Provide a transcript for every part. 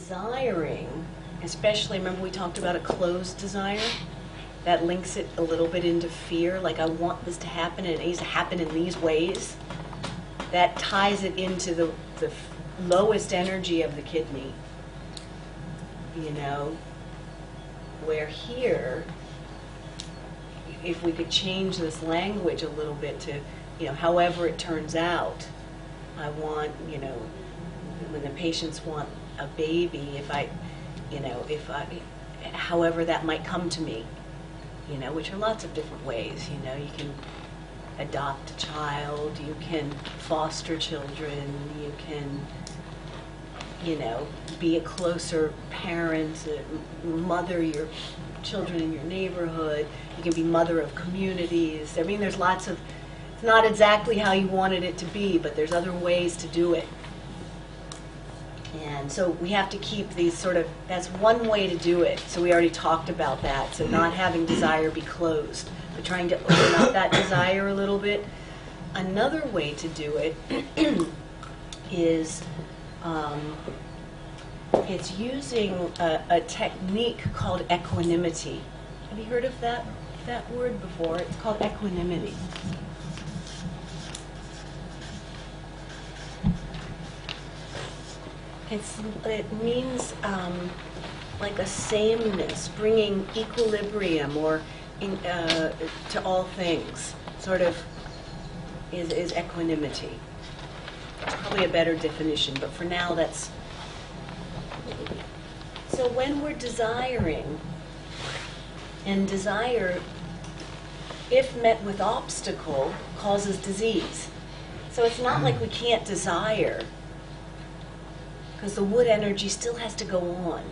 desiring, especially, remember we talked about a closed desire? That links it a little bit into fear, like I want this to happen and it needs to happen in these ways. That ties it into the lowest energy of the kidney, you know, where here, if we could change this language a little bit to, you know, however it turns out, I want, you know, when the patients want a baby, however that might come to me, you know, which are lots of different ways, you know, you can adopt a child, you can foster children, you can, you know, be a closer parent, mother your children in your neighborhood, you can be mother of communities. I mean, there's lots of, it's not exactly how you wanted it to be, but there's other ways to do it. And so we have to keep these sort of, that's one way to do it. So we already talked about that. So not having desire be closed, but trying to open up that desire a little bit. Another way to do it is it's using a technique called equanimity. Have you heard of that word before? It's called equanimity. It means like a sameness, bringing equilibrium or to all things. Sort of is equanimity. It's probably a better definition, but for now that's. So when we're desiring, and desire, if met with obstacle, causes disease. So it's not like we can't desire, because the wood energy still has to go on.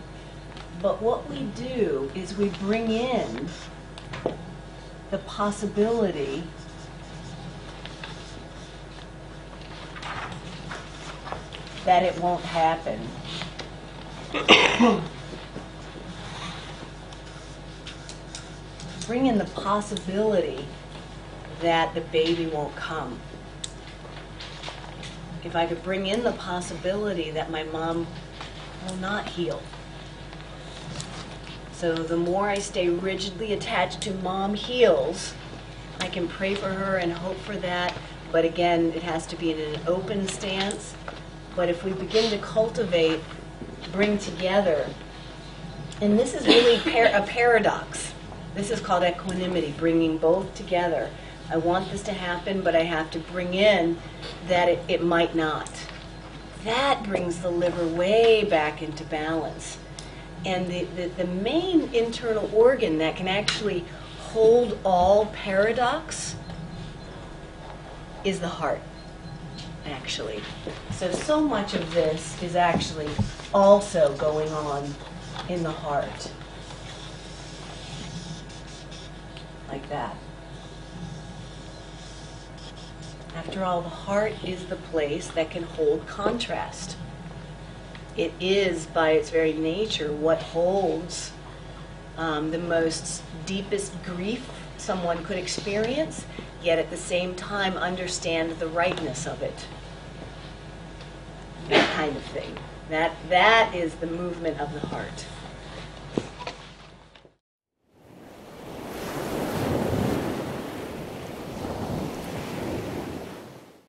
But what we do is we bring in the possibility that it won't happen. Bring in the possibility that the baby won't come. If I could bring in the possibility that my mom will not heal. So the more I stay rigidly attached to mom heals, I can pray for her and hope for that, but again, it has to be in an open stance. But if we begin to cultivate, bring together, and this is really a paradox. This is called equanimity, bringing both together. I want this to happen, but I have to bring in that it might not. That brings the liver way back into balance. And the main internal organ that can actually hold all paradox is the heart, actually. So much of this is actually also going on in the heart. Like that. After all, the heart is the place that can hold contrast. It is, by its very nature, what holds the most deepest grief someone could experience, yet at the same time understand the rightness of it. That kind of thing. That is the movement of the heart.